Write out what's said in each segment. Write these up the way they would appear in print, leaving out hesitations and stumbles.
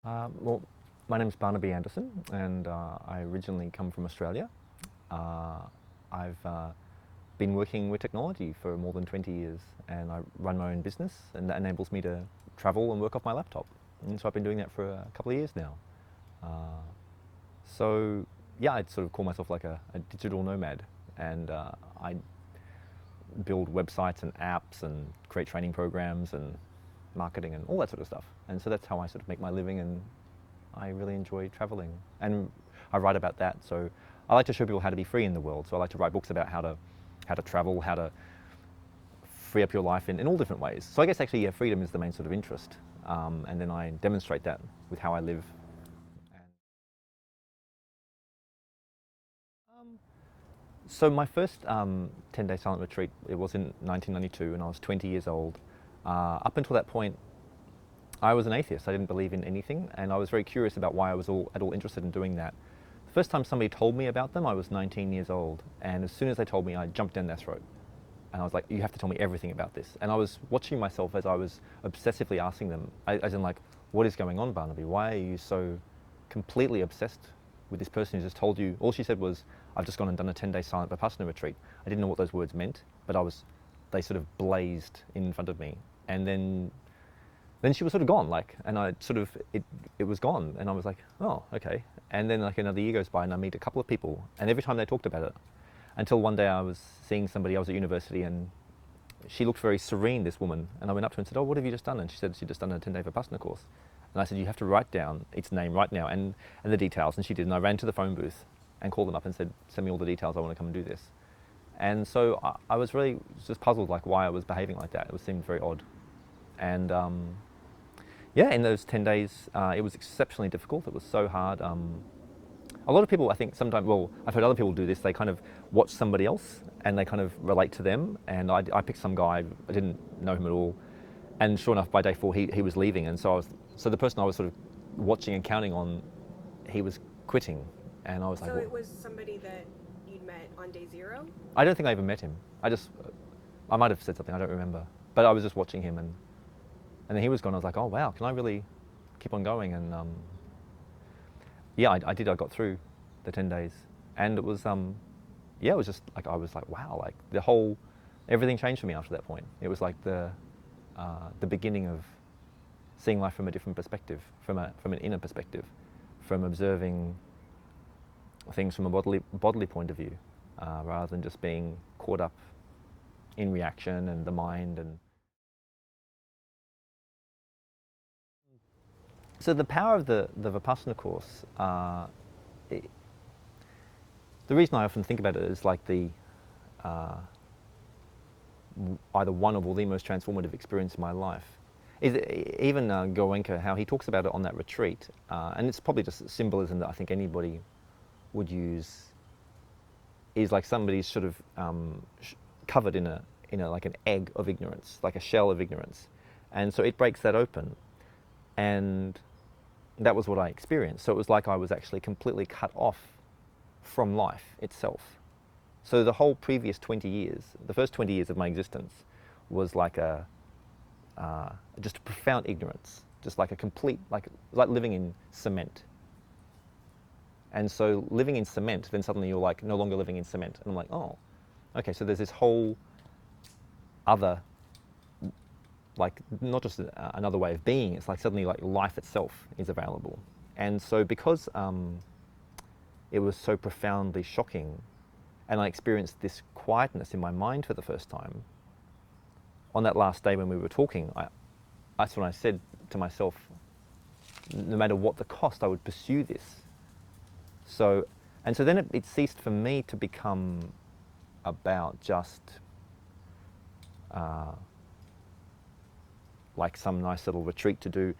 Well, my name's Barnaby Anderson, and I originally come from Australia. I've been working with technology for more than 20 years, and I run my own business, and that enables me to travel and work off my laptop. And so I've been doing that for a couple of years now. Uh, so yeah, I'd sort of call myself like a digital nomad, and I build websites and apps and create training programs and marketing and all that sort of stuff. And so that's how I sort of make my living, and I really enjoy traveling. And I write about that. So I like to show people how to be free in the world. So I like to write books about how to travel, how to free up your life in all different ways. So I guess actually, yeah, freedom is the main sort of interest. And then I demonstrate that with how I live. Um, so my first 10-day silent retreat, it was in 1992, and I was 20 years old. Up until that point, I was an atheist. I didn't believe in anything, and I was very curious about why I was at all interested in doing that. The first time somebody told me about them, I was 19 years old, and as soon as they told me, I jumped down their throat. And I was like, you have to tell me everything about this. And I was watching myself as I was obsessively asking them, as in like, what is going on, Barnaby? Why are you so completely obsessed with this person who just told you? All she said was, I've just gone and done a 10-day silent Vipassana retreat. I didn't know what those words meant, but they sort of blazed in front of me. And then she was sort of gone, like, and it was gone, and I was like, oh, okay. And then like another year goes by, and I meet a couple of people, and every time they talked about it, until one day I was seeing somebody, I was at university, and she looked very serene, this woman, and I went up to her and said, oh, what have you just done? And she said she'd just done a 10-day Vipassana course. And I said, you have to write down its name right now, and the details, and she did, and I ran to the phone booth and called them up and said, send me all the details, I want to come and do this. And so I was really just puzzled, like, why I was behaving like that. It seemed very odd. And yeah, in those 10 days, it was exceptionally difficult. It was so hard. A lot of people, I think, sometimes, well, I've heard other people do this, they kind of watch somebody else and they kind of relate to them. And I picked some guy, I didn't know him at all. And sure enough, by day 4, he was leaving. And so the person I was sort of watching and counting on, he was quitting. And I was like, So it was somebody that you'd met on day 0? I don't think I even met him. I might have said something, I don't remember. But I was just watching him, and then he was gone. I was like, oh wow, can I really keep on going? And yeah, I did. I got through the 10 days, and it was yeah, it was just like, I was like, wow, like everything changed for me after that point. It was like the beginning of seeing life from a different perspective, from an inner perspective, from observing things from a bodily point of view, rather than just being caught up in reaction and the mind. And so the power of the Vipassana course, the reason I often think about it is like either one of or the most transformative experience in my life. Is even Goenka, how he talks about it on that retreat, and it's probably just symbolism that I think anybody would use, is like somebody's sort of covered in a like an egg of ignorance, like a shell of ignorance, and so it breaks that open, and that was what I experienced. So it was like I was actually completely cut off from life itself. So the whole previous 20 years, the first 20 years of my existence, was like just a profound ignorance, just like a complete, like living in cement. And so living in cement, then suddenly you're like no longer living in cement. And I'm like, oh, okay, so there's this whole other, like not just another way of being, it's like suddenly like life itself is available. And so because it was so profoundly shocking, and I experienced this quietness in my mind for the first time, on that last day when we were talking, that's when I said to myself, no matter what the cost, I would pursue this. So then it ceased for me to become about just like some nice little retreat to do.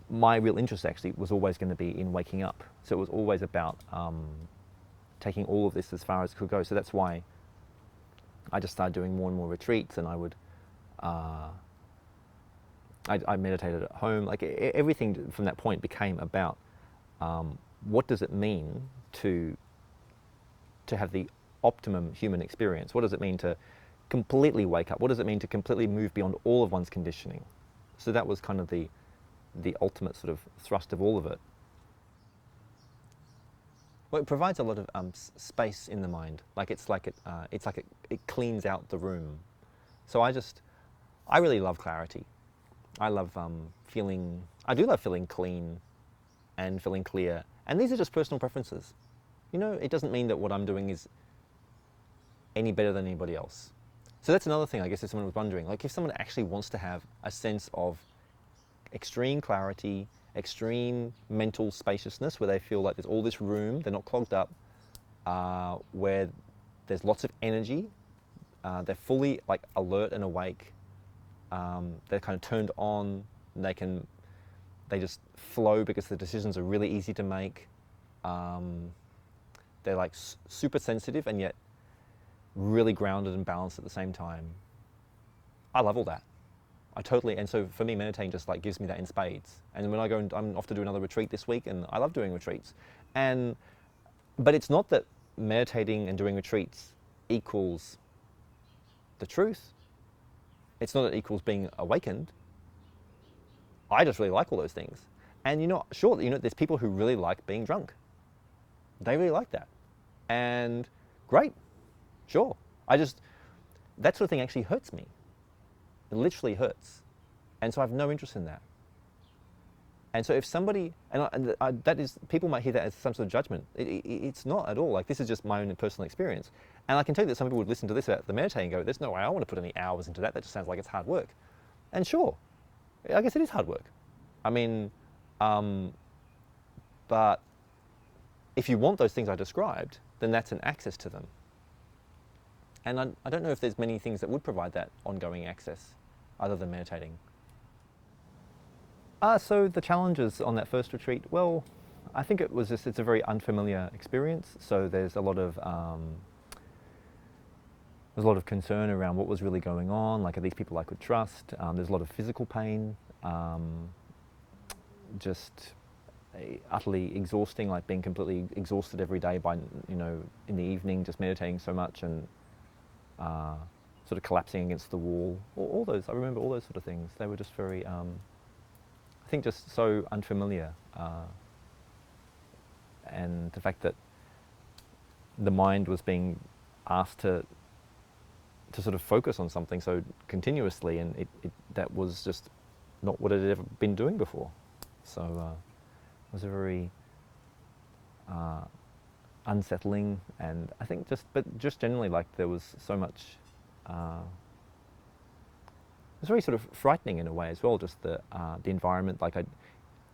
My real interest actually was always going to be in waking up. So it was always about taking all of this as far as it could go. So that's why I just started doing more and more retreats, and I would I meditated at home. Like everything from that point became about what does it mean to have the optimum human experience? What does it mean to completely wake up? What does it mean to completely move beyond all of one's conditioning? So that was kind of the the ultimate sort of thrust of all of it. Well, it provides a lot of space in the mind. Like it cleans out the room. So I really love clarity. I love I do love feeling clean and feeling clear. And these are just personal preferences. You know, it doesn't mean that what I'm doing is any better than anybody else. So that's another thing, I guess, if someone was wondering, like if someone actually wants to have a sense of extreme clarity, extreme mental spaciousness, where they feel like there's all this room, they're not clogged up, where there's lots of energy, they're fully like alert and awake, they're kind of turned on, and they just flow because the decisions are really easy to make. They're like super sensitive and yet really grounded and balanced at the same time. I love all that. And so for me, meditating just like gives me that in spades. And when I go, I'm off to do another retreat this week, and I love doing retreats. But it's not that meditating and doing retreats equals the truth. It's not that it equals being awakened. I just really like all those things. And there's people who really like being drunk. They really like that. And great, sure. That sort of thing actually hurts me. It literally hurts. And so I have no interest in that. And so if somebody, people might hear that as some sort of judgment. It's not at all. Like, this is just my own personal experience. And I can tell you that some people would listen to this about the meditating and go, there's no way I want to put any hours into that. That just sounds like it's hard work. And sure, I guess it is hard work. I mean, but if you want those things I described, then that's an access to them. And I don't know if there's many things that would provide that ongoing access other than meditating. So the challenges on that first retreat, well, I think it's a very unfamiliar experience. So there's a lot of concern around what was really going on. Like, are these people I could trust? There's a lot of physical pain, just utterly exhausting, like being completely exhausted every day by, in the evening, just meditating so much and sort of collapsing against the wall. All those, I remember all those sort of things. They were just very, I think, just so unfamiliar. And the fact that the mind was being asked to sort of focus on something so continuously, and that was just not what it had ever been doing before. So it was a very unsettling, and I think just generally, like, there was so much, it was very sort of frightening in a way as well, just the environment. Like,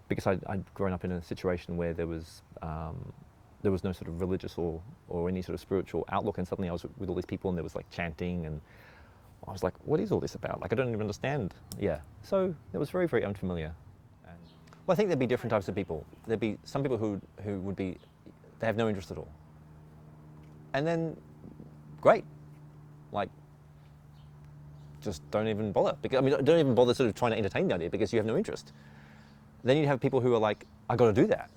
because I'd grown up in a situation where there was no sort of religious or any sort of spiritual outlook, and suddenly I was with all these people and there was like chanting, and I was like, what is all this about? Like, I don't even understand. Yeah, so it was very, very unfamiliar. Well, I think there'd be different types of people. There'd be some people who would be, they have no interest at all. And then, great, like, just don't even bother. Don't even bother sort of trying to entertain the idea because you have no interest. Then you'd have people who are like, I got to do that.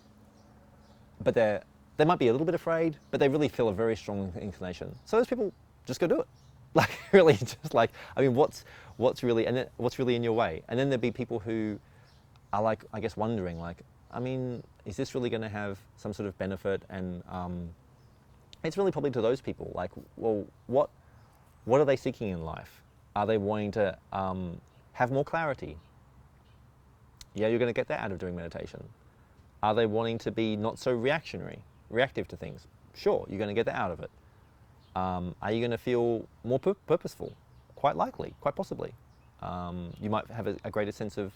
But they might be a little bit afraid, but they really feel a very strong inclination. So those people, just go do it. Like, really, just like, what's really in your way? And then there'd be people who are like, I guess, wondering, like, is this really going to have some sort of benefit? And it's really probably to those people, like, well, what are they seeking in life? Are they wanting to have more clarity? Yeah, you're going to get that out of doing meditation. Are they wanting to be not so reactive to things? Sure, you're going to get that out of it. Are you going to feel more purposeful? Quite likely, quite possibly. You might have a greater sense of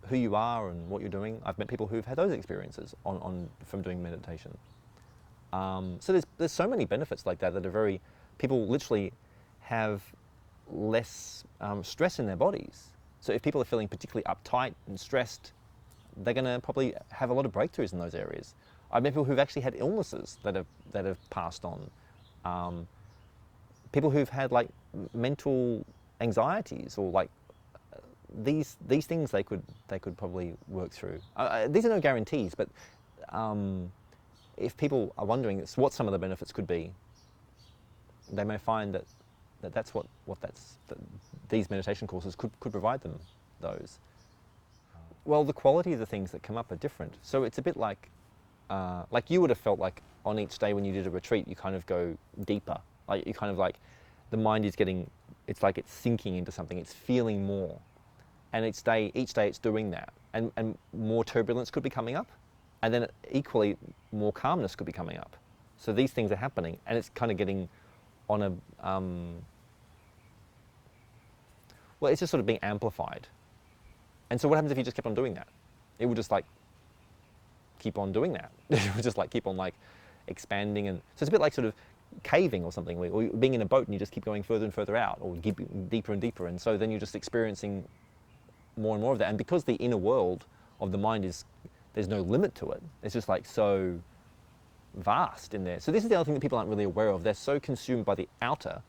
who you are and what you're doing. I've met people who've had those experiences from doing meditation. So there's so many benefits like that are people literally have less stress in their bodies. So if people are feeling particularly uptight and stressed, they're going to probably have a lot of breakthroughs in those areas. I've met people who've actually had illnesses that have passed on. People who've had like mental anxieties or like these things they could probably work through. These are no guarantees, but if people are wondering what some of the benefits could be, they may find that's what these meditation courses could provide them. Those. Well, the quality of the things that come up are different. So it's a bit like you would have felt like on each day when you did a retreat, you kind of go deeper. Like you kind of like, the mind is getting, it's like it's sinking into something, it's feeling more. And each day it's doing that. And more turbulence could be coming up. And then equally, more calmness could be coming up. So these things are happening, and it's kind of getting on a, well, it's just sort of being amplified. And so what happens if you just kept on doing that? It would just like keep on doing that. It would just like keep on like expanding. And so it's a bit like sort of caving or something, or being in a boat and you just keep going further and further out, or deeper and deeper. And so then you're just experiencing more and more of that. And because the inner world of the mind is, there's no limit to it. It's just like so vast in there. So this is the other thing that people aren't really aware of. They're so consumed by the outer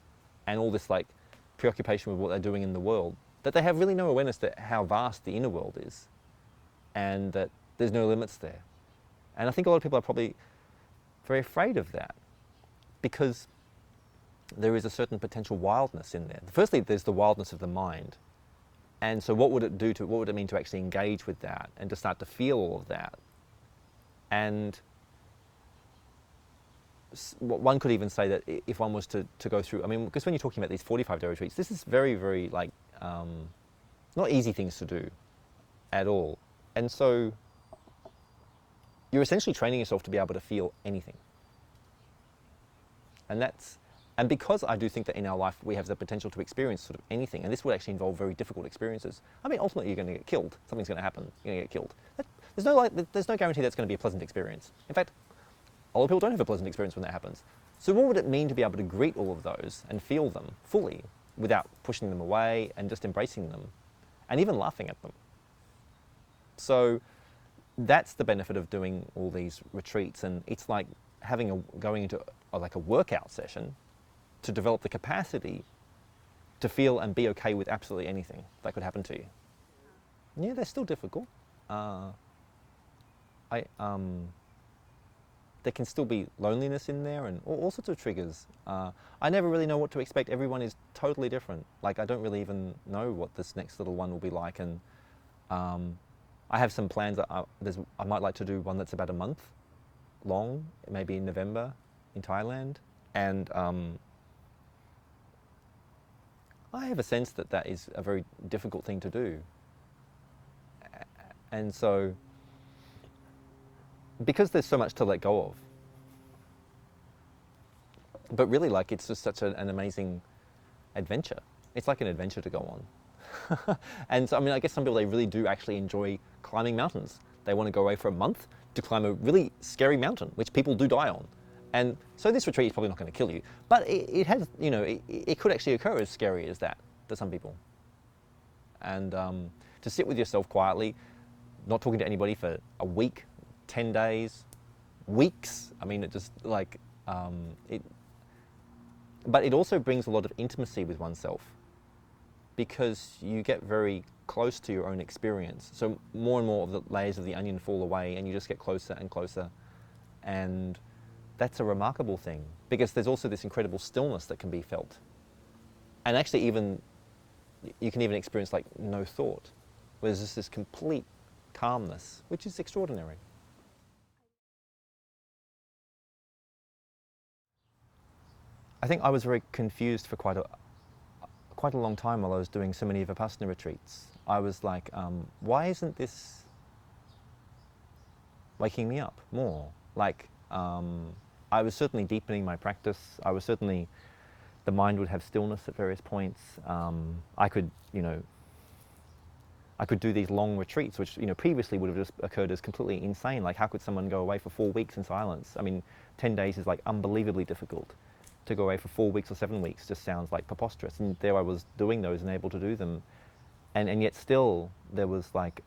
and all this like preoccupation with what they're doing in the world that they have really no awareness that how vast the inner world is, and that there's no limits there. And I think a lot of people are probably very afraid of that, because there is a certain potential wildness in there. Firstly, there's the wildness of the mind. And so what would it do to, what would it mean to actually engage with that and to start to feel all of that? And one could even say that if one was to go through, I mean, because when you're talking about these 45-day retreats, this is very, very like, not easy things to do at all. And so you're essentially training yourself to be able to feel anything. And because I do think that in our life we have the potential to experience sort of anything, and this will actually involve very difficult experiences. I mean, ultimately you're going to get killed. Something's going to happen. You're going to get killed. There's no guarantee that's going to be a pleasant experience. In fact, a lot of people don't have a pleasant experience when that happens. So what would it mean to be able to greet all of those and feel them fully without pushing them away and just embracing them and even laughing at them? So that's the benefit of doing all these retreats, and it's like going into like a workout session to develop the capacity to feel and be okay with absolutely anything that could happen to you. Yeah, they're still difficult. There can still be loneliness in there and all sorts of triggers. I never really know what to expect. Everyone is totally different. Like, I don't really even know what this next little one will be like. And I have some plans that I might like to do one that's about a month long, maybe in November in Thailand. And I have a sense that that is a very difficult thing to do. And so, because there's so much to let go of, but really, like, it's just such an amazing adventure. It's like an adventure to go on. And so, I mean, I guess some people, they really do actually enjoy climbing mountains. They want to go away for a month to climb a really scary mountain, which people do die on. And so this retreat is probably not going to kill you, but it has, you know, it could actually occur as scary as that to some people. And to sit with yourself quietly, not talking to anybody for a week, 10 days, weeks. I mean, it just like, but it also brings a lot of intimacy with oneself, because you get very close to your own experience. So more and more of the layers of the onion fall away and you just get closer and closer. And that's a remarkable thing, because there's also this incredible stillness that can be felt. And actually you can even experience like no thought, where there's just this complete calmness, which is extraordinary. I think I was very confused for quite a long time while I was doing so many Vipassana retreats. I was like, why isn't this waking me up more? Like, I was certainly deepening my practice. I was certainly, the mind would have stillness at various points. I could do these long retreats, which, you know, previously would have just occurred as completely insane. Like, how could someone go away for 4 weeks in silence? I mean, 10 days is like unbelievably difficult. To go away for 4 weeks or 7 weeks just sounds like preposterous. And there I was doing those and able to do them. And yet still there was like,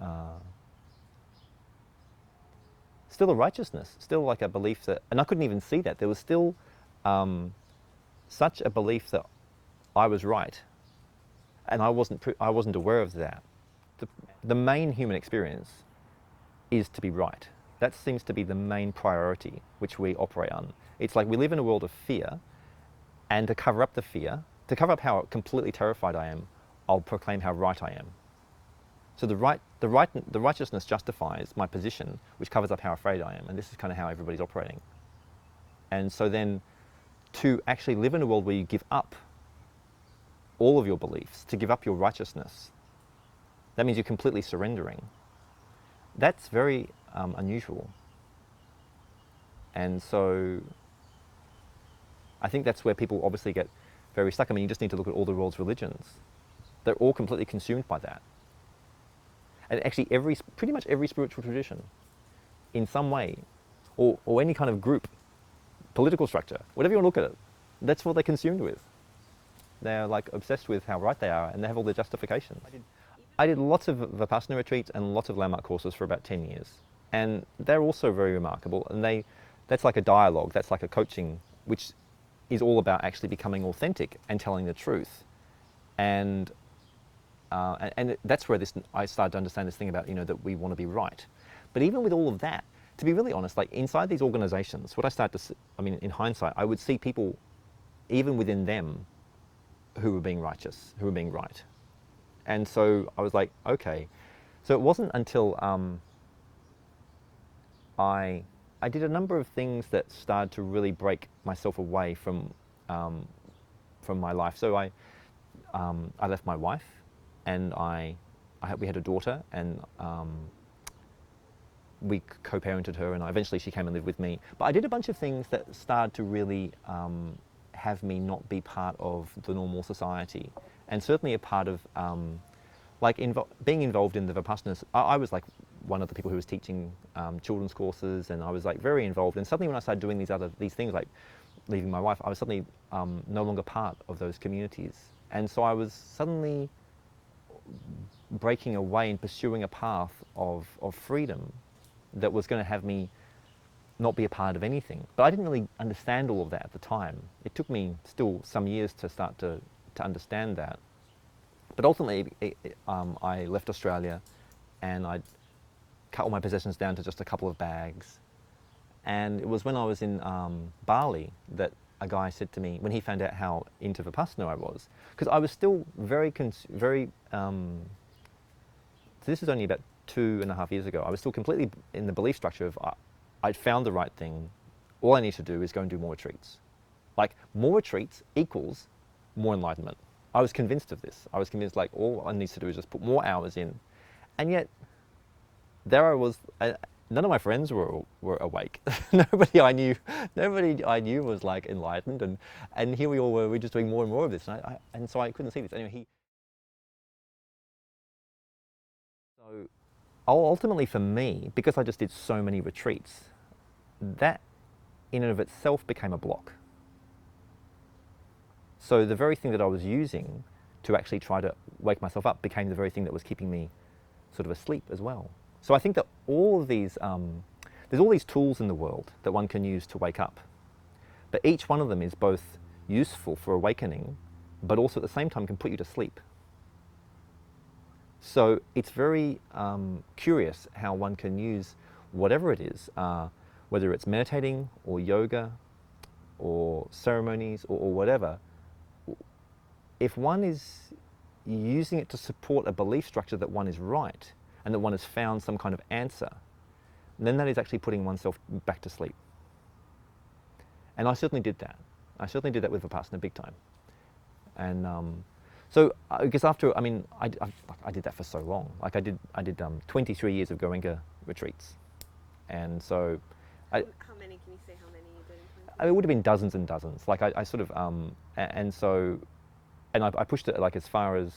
still a righteousness, still like a belief that, and I couldn't even see that. There was still such a belief that I was right. And I wasn't aware of that. The main human experience is to be right. That seems to be the main priority which we operate on. It's like we live in a world of fear, and to cover up the fear, to cover up how completely terrified I am, I'll proclaim how right I am. So the righteousness justifies my position, which covers up how afraid I am, and this is kind of how everybody's operating. And so then, to actually live in a world where you give up all of your beliefs, to give up your righteousness, that means you're completely surrendering. That's very unusual. And so I think that's where people obviously get very stuck. I mean, you just need to look at all the world's religions. They're all completely consumed by that. And actually pretty much every spiritual tradition, in some way, or any kind of group, political structure, whatever you want to look at it, that's what they're consumed with. They're like obsessed with how right they are, and they have all their justifications. I did lots of Vipassana retreats and lots of landmark courses for about 10 years. And they're also very remarkable. And that's like a dialogue, that's like a coaching, which is all about actually becoming authentic and telling the truth. And that's where I started to understand this thing about, that we want to be right. But even with all of that, to be really honest, like inside these organizations, what I started to see, in hindsight, I would see people, even within them, who were being righteous, who were being right. And so I was like, okay. So it wasn't until I did a number of things that started to really break myself away from my life. So I left my wife, and we had a daughter, and we co-parented her, and eventually she came and lived with me. But I did a bunch of things that started to really have me not be part of the normal society, and certainly a part of being involved in the Vipassanas. I was like one of the people who was teaching children's courses, and I was like very involved. And suddenly when I started doing these things like leaving my wife, I was suddenly no longer part of those communities. And so I was suddenly breaking away and pursuing a path of freedom that was going to have me not be a part of anything. But I didn't really understand all of that at the time. It took me still some years to start to understand that. But ultimately, I left Australia, and I cut all my possessions down to just a couple of bags. And it was when I was in Bali that a guy said to me, when he found out how into Vipassana I was, because I was still this is only about 2.5 years ago, I was still completely in the belief structure of I'd found the right thing, all I need to do is go and do more retreats. Like, more retreats equals more enlightenment. I was convinced of this. I was convinced like all I need to do is just put more hours in. And yet, there I was, none of my friends were awake. Nobody I knew was like enlightened, and here we all were just doing more and more of this, and so I couldn't see this. Anyway, so ultimately for me, because I just did so many retreats, that in and of itself became a block. So the very thing that I was using to actually try to wake myself up became the very thing that was keeping me sort of asleep as well. So I think that all of these, there's all these tools in the world that one can use to wake up. But each one of them is both useful for awakening, but also at the same time can put you to sleep. So it's very curious how one can use whatever it is, whether it's meditating or yoga or ceremonies or whatever. If one is using it to support a belief structure that one is right and that one has found some kind of answer, then that is actually putting oneself back to sleep. And I certainly did that. I certainly did that with Vipassana big time. And so because after, I did that for so long. Like I did 23 years of Goenka retreats. And so how many, can you say how many you did in 20? It would have been dozens and dozens. Like I sort of, and I pushed it like as far as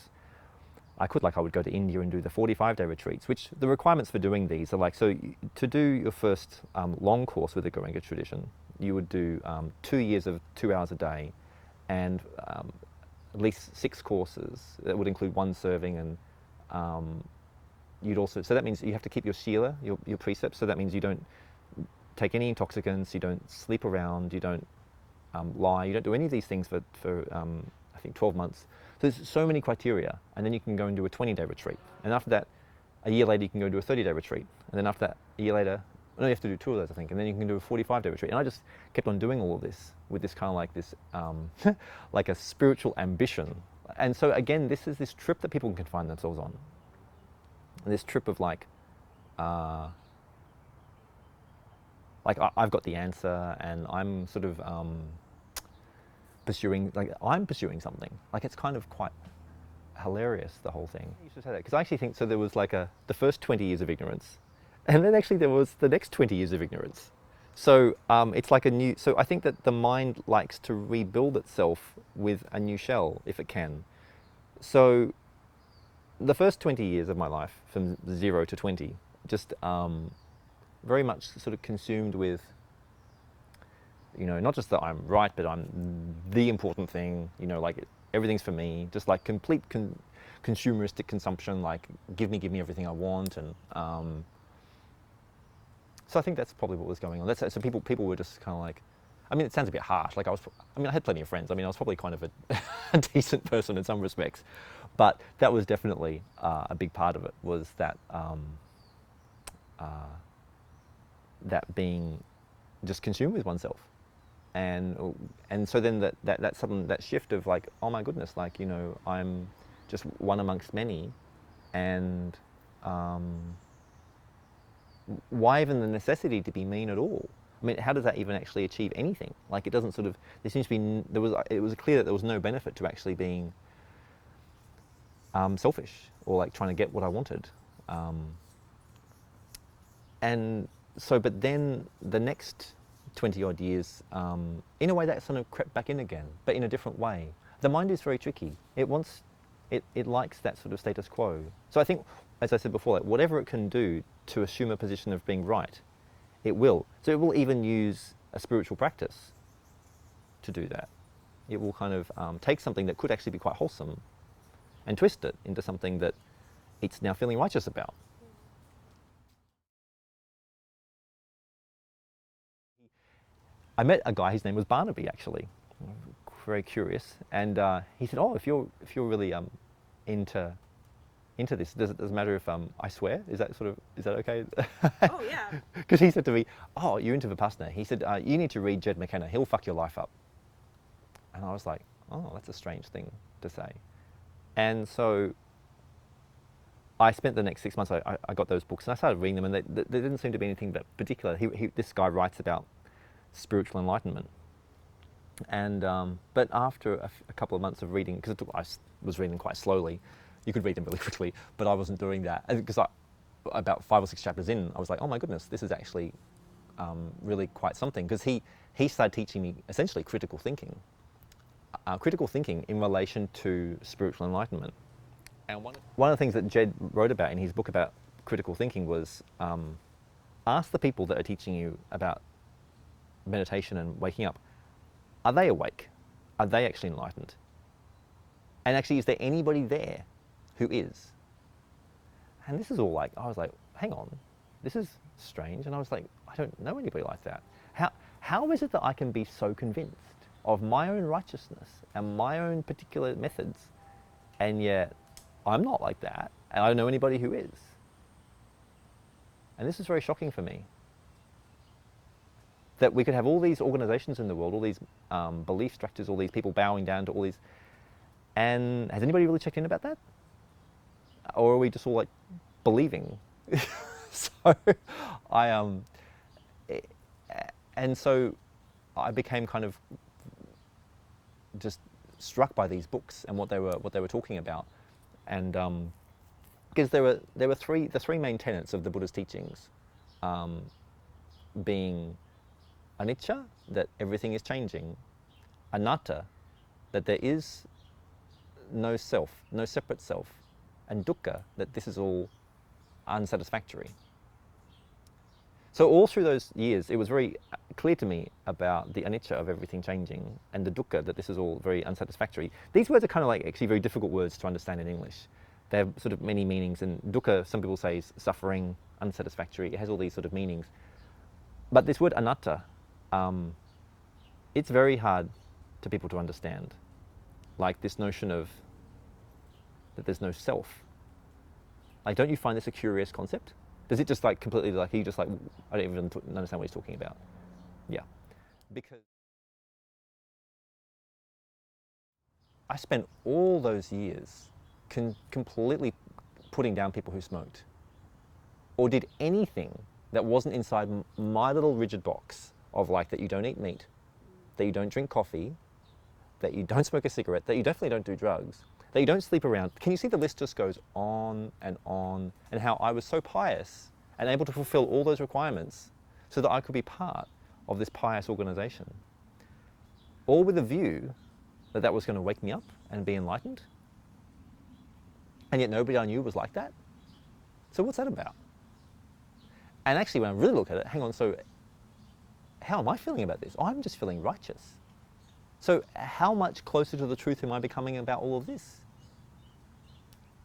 I could. Like I would go to India and do the 45-day retreats, which the requirements for doing these are like, so to do your first long course with the Goenka tradition, you would do 2 years of 2 hours a day, and at least 6 courses. That would include 1 serving, and you'd also, so that means you have to keep your shila, your precepts, so that means you don't take any intoxicants, you don't sleep around, you don't lie, you don't do any of these things for I think 12 months. So there's so many criteria, and then you can go and do a 20-day retreat. And after that, a year later, you can go do a 30-day retreat. And then after that, a year later, you have to do 2 of those, I think, and then you can do a 45-day retreat. And I just kept on doing all of this with this kind of like this, like a spiritual ambition. And so again, this is this trip that people can find themselves on. this trip of like I've got the answer, and I'm sort of pursuing something. Like, it's kind of quite hilarious, the whole thing. You should say that, because I actually think so. There was like the first 20 years of ignorance, and then actually there was the next 20 years of ignorance. So it's like a new. So I think that the mind likes to rebuild itself with a new shell if it can. So the first 20 years of my life, from 0 to 20, just very much sort of consumed with, not just that I'm right, but I'm the important thing, like everything's for me, just like complete consumeristic consumption, like give me everything I want. And so I think that's probably what was going on. So people were just kind of like, I mean, it sounds a bit harsh. Like I had plenty of friends. I mean, I was probably kind of a decent person in some respects, but that was definitely a big part of it, was that that being just consumed with oneself. And so then that shift of like, oh my goodness, like, I'm just one amongst many, and why even the necessity to be mean at all? I mean, how does that even actually achieve anything? Like, it doesn't sort of, there seems to be, it was clear that there was no benefit to actually being selfish, or like trying to get what I wanted. And so, but then the next 20 odd years, in a way that sort of crept back in again, but in a different way. The mind is very tricky. It likes that sort of status quo. So I think, as I said before, like whatever it can do to assume a position of being right, it will. So it will even use a spiritual practice to do that. It will kind of take something that could actually be quite wholesome and twist it into something that it's now feeling righteous about. I met a guy, his name was Barnaby, actually, very curious, and he said, "Oh, if you're really into this, does it matter if I swear? Is that okay?" Oh yeah. Because he said to me, "Oh, you're into Vipassana." He said, "You need to read Jed McKenna. He'll fuck your life up." And I was like, "Oh, that's a strange thing to say." And so I spent the next 6 months. I got those books and I started reading them, and there didn't seem to be anything that particular. This guy writes about spiritual enlightenment. And but after a couple of months of reading, because I was reading them quite slowly, you could read them really quickly, but I wasn't doing that, because about 5 or 6 chapters in, I was like, oh my goodness, this is actually really quite something. Because he started teaching me essentially critical thinking in relation to spiritual enlightenment. And one of the things that Jed wrote about in his book about critical thinking was, ask the people that are teaching you about meditation and waking up, are they awake? Are they actually enlightened? And actually, is there anybody there who is? And this is all like, I was like, hang on, this is strange. And I was like, I don't know anybody like that. How is it that I can be so convinced of my own righteousness and my own particular methods, and yet I'm not like that, and I don't know anybody who is? And this is very shocking for me, that we could have all these organizations in the world, all these belief structures, all these people bowing down to all these, and has anybody really checked in about that? Or are we just all like believing? So and so I became kind of just struck by these books and what they were talking about, and because there were the three main tenets of the Buddha's teachings, being anicca, that everything is changing; anatta, that there is no self, no separate self; and dukkha, that this is all unsatisfactory. So all through those years, it was very clear to me about the anicca of everything changing, and the dukkha, that this is all very unsatisfactory. These words are kind of like actually very difficult words to understand in English. They have sort of many meanings, and dukkha, some people say, is suffering, unsatisfactory. It has all these sort of meanings. But this word anatta, it's very hard to people to understand. Like this notion of that there's no self. Like, don't you find this a curious concept? Does it just like completely, like, he just like, I don't even understand what he's talking about. Yeah. Because I spent all those years completely putting down people who smoked. or did anything that wasn't inside my little rigid box of like that you don't eat meat, that you don't drink coffee, that you don't smoke a cigarette, that you definitely don't do drugs, that you don't sleep around. Can you see the list just goes on, and how I was so pious and able to fulfill all those requirements so that I could be part of this pious organization. All with a view that that was going to wake me up and be enlightened. And yet nobody I knew was like that. So what's that about? And actually when I really look at it, hang on, so how am I feeling about this? I'm just feeling righteous. So how much closer to the truth am I becoming about all of this?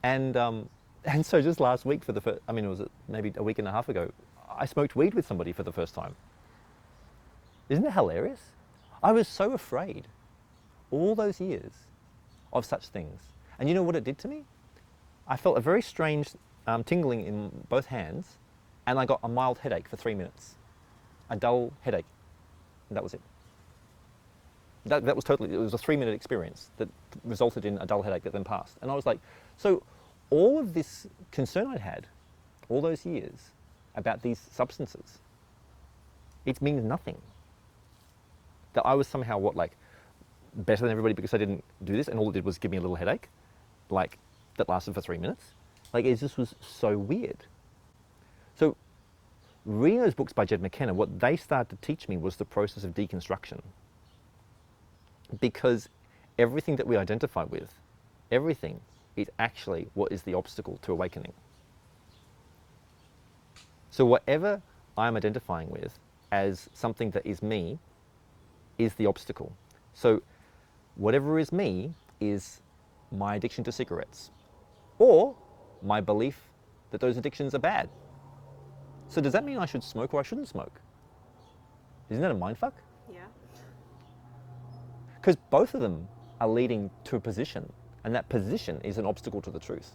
And so just last week for the first, I mean, it was maybe a week and a half ago, I smoked weed with somebody for the first time. Isn't it hilarious? I was so afraid all those years of such things. And you know what it did to me? I felt a very strange tingling in both hands, and I got a mild headache for 3 minutes. A dull headache. And that was it. That was totally, it was a 3-minute experience that resulted in a dull headache that then passed. And I was like, so all of this concern I'd had all those years about these substances, it means nothing. That I was somehow what, like, better than everybody because I didn't do this, and all it did was give me a little headache, like, that lasted for 3 minutes. Like, it just was so weird. So reading those books by Jed McKenna, what they started to teach me was the process of deconstruction. Because everything that we identify with, everything is actually what is the obstacle to awakening. So whatever I'm identifying with as something that is me is the obstacle. So whatever is me is my addiction to cigarettes, or my belief that those addictions are bad. So does that mean I should smoke or I shouldn't smoke? Isn't that a mindfuck? Yeah. Because both of them are leading to a position, and that position is an obstacle to the truth.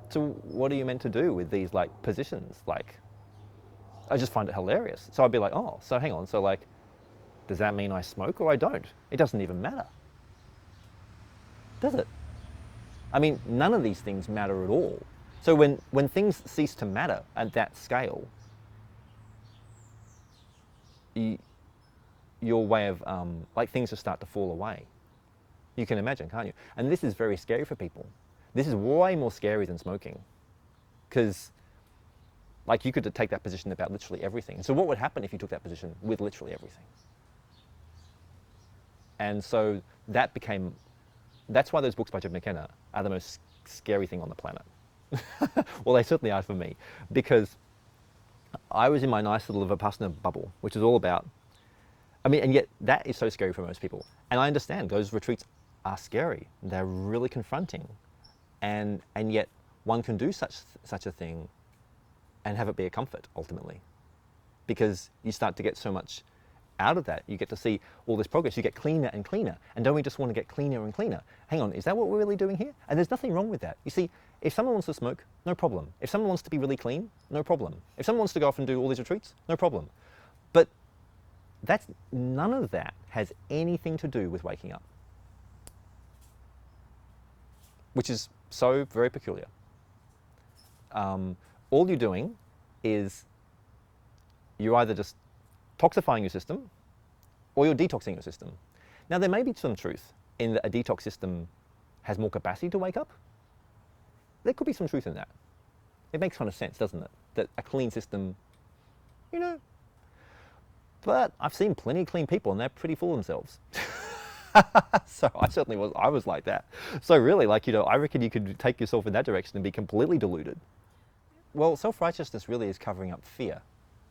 So what are you meant to do with these like positions? Like, I just find it hilarious. So I'd be like, oh, so hang on, so like, does that mean I smoke or I don't? It doesn't even matter. Does it? I mean, none of these things matter at all. So when things cease to matter at that scale, your way of, like, things just start to fall away. You can imagine, can't you? And this is very scary for people. This is way more scary than smoking. Because, like, you could take that position about literally everything. So what would happen if you took that position with literally everything? And so that's why those books by Jed McKenna are the most scary thing on the planet. Well, they certainly are for me, because I was in my nice little Vipassana bubble, which is all about, I mean, and yet that is so scary for most people. And I understand those retreats are scary. They're really confronting. And yet one can do such a thing and have it be a comfort, ultimately. Because you start to get so much out of that. You get to see all this progress. You get cleaner and cleaner. And don't we just want to get cleaner and cleaner? Hang on, is that what we're really doing here? And there's nothing wrong with that. You see, if someone wants to smoke, no problem. If someone wants to be really clean, no problem. If someone wants to go off and do all these retreats, no problem. But none of that has anything to do with waking up. Which is so very peculiar. All you're doing is you're either just toxifying your system or you're detoxing your system. Now, there may be some truth in that a detox system has more capacity to wake up. There could be some truth in that. It makes kind of sense, doesn't it? That a clean system, you know. But I've seen plenty of clean people and they're pretty full of themselves. So I was like that. So really, like, you know, I reckon you could take yourself in that direction and be completely deluded. Well, self-righteousness really is covering up fear.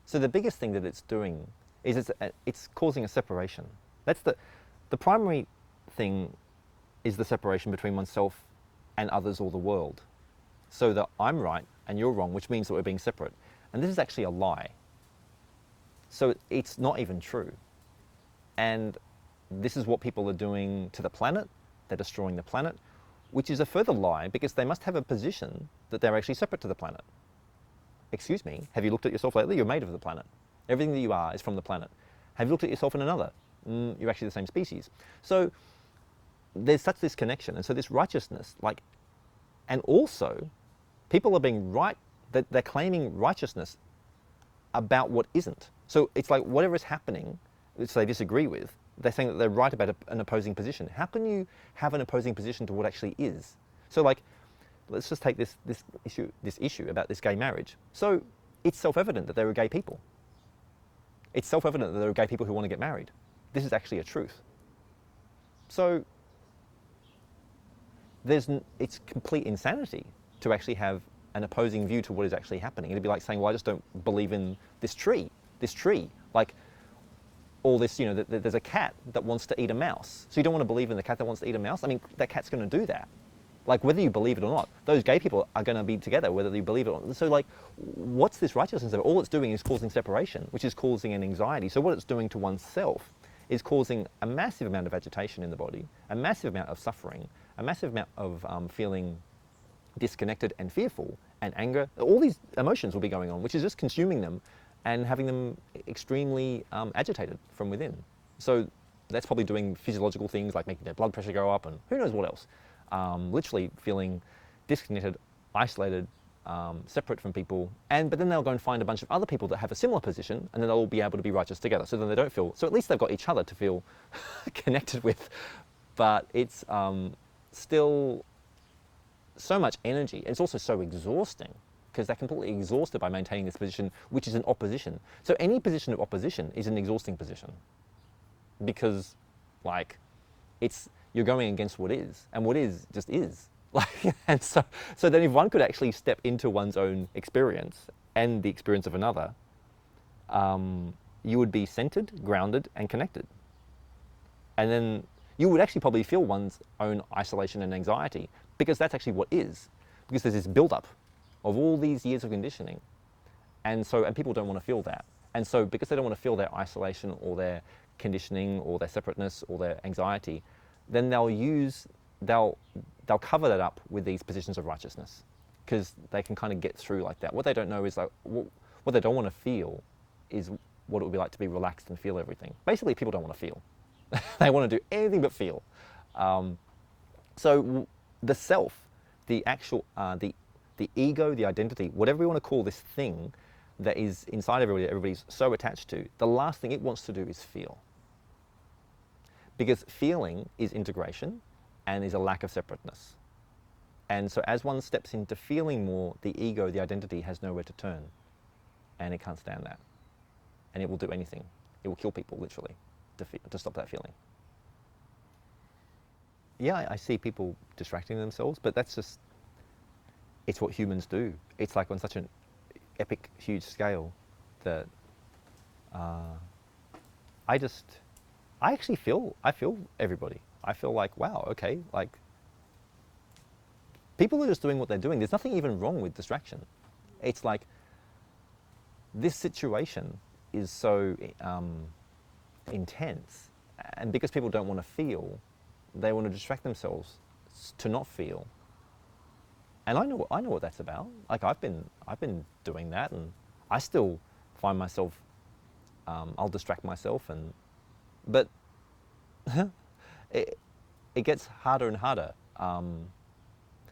So the biggest thing that it's doing is it's causing a separation. That's the primary thing, is the separation between oneself and others or the world. So that I'm right and you're wrong, which means that we're being separate. And this is actually a lie. So it's not even true. And this is what people are doing to the planet. They're destroying the planet, which is a further lie, because they must have a position that they're actually separate to the planet. Excuse me, have you looked at yourself lately? You're made of the planet. Everything that you are is from the planet. Have you looked at yourself in another? You're actually the same species. So there's such this connection, and so this righteousness, like, and also People are being right, they're claiming righteousness about what isn't. So it's like whatever is happening, which they disagree with, they're saying that they're right about an opposing position. How can you have an opposing position to what actually is? So like, let's just take this issue about this gay marriage. So it's self-evident that there are gay people. It's self-evident that there are gay people who want to get married. This is actually a truth. So it's complete insanity to actually have an opposing view to what is actually happening. It'd be like saying, well, I just don't believe in this tree. Like all this, there's a cat that wants to eat a mouse. So you don't want to believe in the cat that wants to eat a mouse? I mean, that cat's going to do that. Like whether you believe it or not, those gay people are going to be together, whether you believe it or not. So like, what's this righteousness of? All it's doing is causing separation, which is causing an anxiety. So what it's doing to oneself is causing a massive amount of agitation in the body, a massive amount of suffering, a massive amount of feeling disconnected and fearful and anger. All these emotions will be going on, which is just consuming them and having them extremely agitated from within. So that's probably doing physiological things like making their blood pressure go up and who knows what else. Literally feeling disconnected, isolated, separate from people, but then they'll go and find a bunch of other people that have a similar position, and then they'll all be able to be righteous together. So then they don't feel, so at least they've got each other to feel connected with, but it's still so much energy. It's also so exhausting because they're completely exhausted by maintaining this position, which is an opposition. So any position of opposition is an exhausting position because, like, you're going against what is, and what is just is. Like, and so then if one could actually step into one's own experience and the experience of another, you would be centered, grounded, and connected. And then you would actually probably feel one's own isolation and anxiety because that's actually what is. Because there's this build-up of all these years of conditioning. And people don't want to feel that. And so because they don't want to feel their isolation or their conditioning or their separateness or their anxiety, then they'll cover that up with these positions of righteousness because they can kind of get through like that. What they don't know is like, what they don't want to feel is what it would be like to be relaxed and feel everything. Basically, people don't want to feel. They want to do anything but feel. So the self, the actual, the ego, the identity, whatever we want to call this thing that is inside everybody, that everybody's so attached to, the last thing it wants to do is feel. Because feeling is integration and is a lack of separateness. And so as one steps into feeling more, the ego, the identity, has nowhere to turn. And it can't stand that. And it will do anything. It will kill people, literally, to stop that feeling. Yeah, I see people distracting themselves, but that's just, it's what humans do. It's like on such an epic, huge scale that I feel everybody. I feel like, wow, okay, like, people are just doing what they're doing. There's nothing even wrong with distraction. It's like, this situation is so intense, and because people don't want to feel, they want to distract themselves to not feel. And I know what that's about. Like, I've been doing that, and I still find myself, I'll distract myself, but it gets harder and harder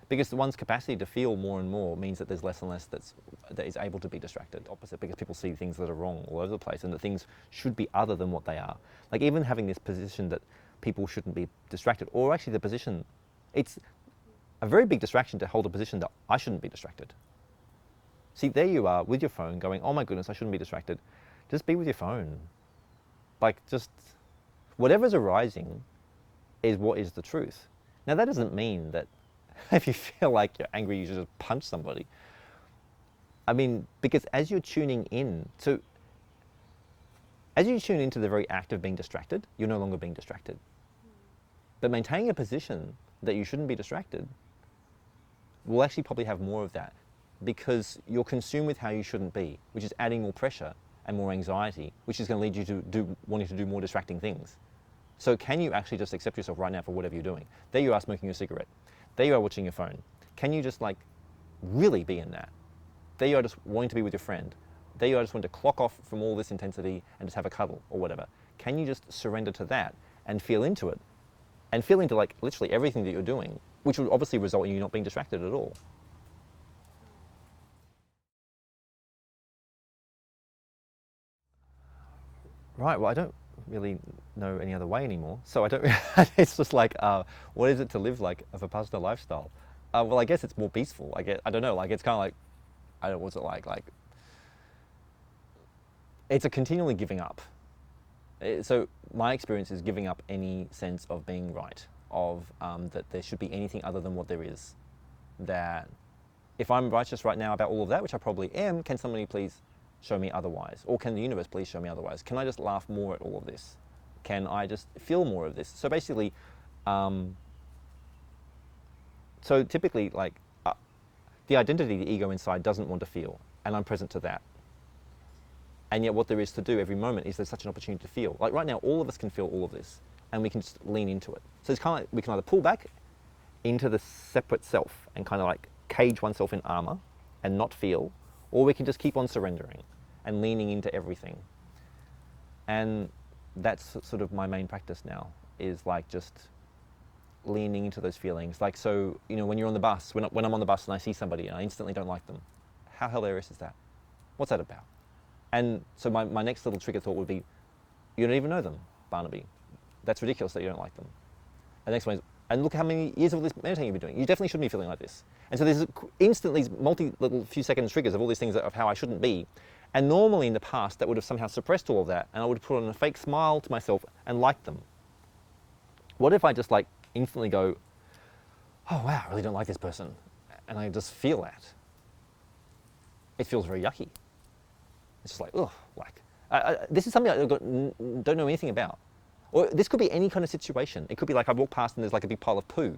because one's capacity to feel more and more means that there's less and less that is able to be distracted. Opposite, because people see things that are wrong all over the place and that things should be other than what they are. Like even having this position that people shouldn't be distracted, or actually the position, it's a very big distraction to hold a position that I shouldn't be distracted. See, there you are with your phone going, oh my goodness, I shouldn't be distracted. Just be with your phone. Like, just whatever's arising is what is the truth. Now that doesn't mean that if you feel like you're angry, you should just punch somebody. I mean, because as you're tuning in to, as you tune into the very act of being distracted, you're no longer being distracted. But maintaining a position that you shouldn't be distracted will actually probably have more of that because you're consumed with how you shouldn't be, which is adding more pressure and more anxiety, which is going to lead you to wanting to do more distracting things. So can you actually just accept yourself right now for whatever you're doing? There you are smoking a cigarette. There you are watching your phone. Can you just like really be in that? There you are just wanting to be with your friend. There you are just wanting to clock off from all this intensity and just have a cuddle or whatever. Can you just surrender to that and feel into it? And feel into like literally everything that you're doing, which would obviously result in you not being distracted at all. right, well, I don't really know any other way anymore. So I don't, it's just like, what is it to live like a Vipassana lifestyle? Well, I guess it's more peaceful. I don't know, like it's kind of like, I don't know, what's it like? Like, it's a continually giving up. So my experience is giving up any sense of being right, of that there should be anything other than what there is. That if I'm righteous right now about all of that, which I probably am, can somebody please show me otherwise? Or can the universe please show me otherwise? Can I just laugh more at all of this? Can I just feel more of this? So basically, so typically, like, the identity, the ego inside doesn't want to feel, and I'm present to that. And yet what there is to do every moment is there's such an opportunity to feel. Like right now, all of us can feel all of this, and we can just lean into it. So it's kind of like we can either pull back into the separate self and kind of like cage oneself in armor and not feel, or we can just keep on surrendering and leaning into everything. And that's sort of my main practice now, is like just leaning into those feelings. Like, so, you know, when you're on the bus, when I'm on the bus and I see somebody and I instantly don't like them, how hilarious is that? What's that about? And so my next little trigger thought would be, you don't even know them, Barnaby. That's ridiculous that you don't like them. And the next one is, and look how many years of this meditating you've been doing. You definitely shouldn't be feeling like this. And so there's instantly these little few second triggers of all these things of how I shouldn't be. And normally in the past, that would have somehow suppressed all of that, and I would have put on a fake smile to myself and liked them. What if I just like instantly go, oh wow, I really don't like this person, and I just feel that? It feels very yucky. It's just like, ugh, like, this is something I don't know anything about. Or this could be any kind of situation. It could be like I walk past and there's like a big pile of poo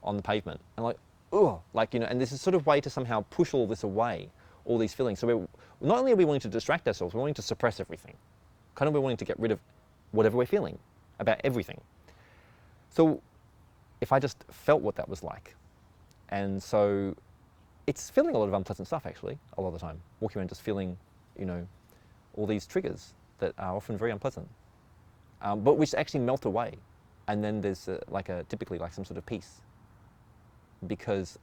on the pavement. And like, ugh, like, you know, and this is sort of way to somehow push all this away, all these feelings. So not only are we wanting to distract ourselves, we're wanting to suppress everything. Kind of we're wanting to get rid of whatever we're feeling about everything. So if I just felt what that was like, and so it's feeling a lot of unpleasant stuff actually, a lot of the time. Walking around just feeling, you know, all these triggers that are often very unpleasant, but which actually melt away. And then there's typically like some sort of peace, because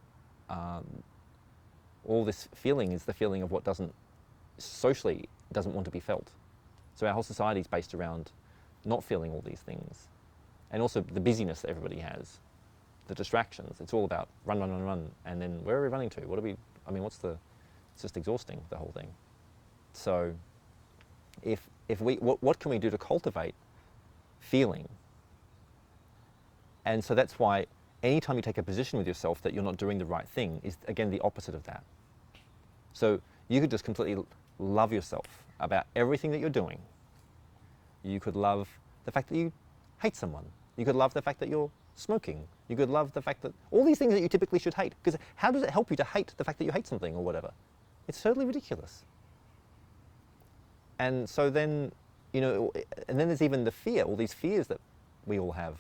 all this feeling is the feeling of what socially doesn't want to be felt. So our whole society is based around not feeling all these things. And also the busyness that everybody has, the distractions. It's all about run, run, run, run. And then where are we running to? It's just exhausting, the whole thing. So what can we do to cultivate feeling? And so that's why anytime you take a position with yourself that you're not doing the right thing is, again, the opposite of that. So you could just completely love yourself about everything that you're doing. You could love the fact that you hate someone. You could love the fact that you're smoking. You could love the fact that all these things that you typically should hate. Because how does it help you to hate the fact that you hate something or whatever? It's totally ridiculous. And so then, you know, and then there's even the fear, all these fears that we all have.